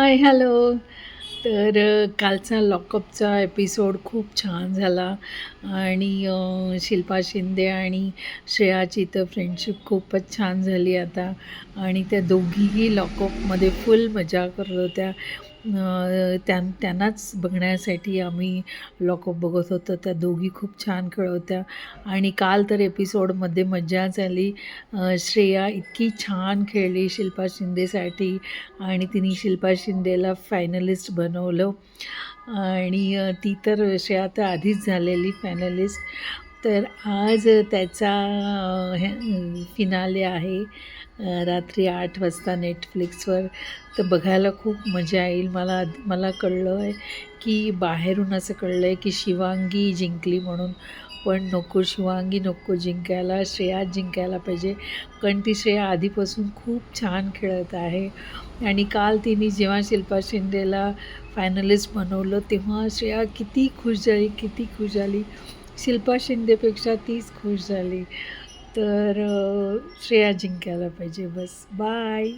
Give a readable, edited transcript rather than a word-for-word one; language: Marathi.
हाय, हॅलो. तर कालचा लॉकअपचा एपिसोड खूप छान झाला आणि शिल्पा शिंदे आणि श्रेयाची तर फ्रेंडशिप खूपच छान झाली आता आणि त्या दोघीही लॉकअपमध्ये फुल मजा करत होत्या. त्यांनाच बघण्यासाठी आम्ही लॉकअप बघत होतो. त्या दोघी खूप छान खेळत होत्या आणि काल तर एपिसोडमध्ये मजा झाली. श्रेया इतकी छान खेळली शिल्पा शिंदेसाठी आणि तिने शिल्पा शिंदेला फायनलिस्ट बनवलं आणि ती तर श्रेया तर आधीच झालेली फायनलिस्ट. तर आज त्याचा फिनाले आहे रात्री 8 वाजता नेटफ्लिक्सवर. तर बघायला खूप मजा येईल. मला कळलं आहे की बाहेरून असं कळलं आहे की शिवांगी जिंकली म्हणून, पण नको, शिवांगी नको जिंकायला, श्रेया जिंकायला पाहिजे. कारण ती श्रेया आधीपासून खूप छान खेळत आहे आणि काल तिने जेव्हा शिल्पा शिंदेला फायनलिस्ट बनवलं तेव्हा श्रेया किती खुश झाली, किती खुश झाली. शिल्पा शिंदेपेक्षा तीच खुश झाली. तर श्रेया जिंकायला पाहिजे. बस, बाय.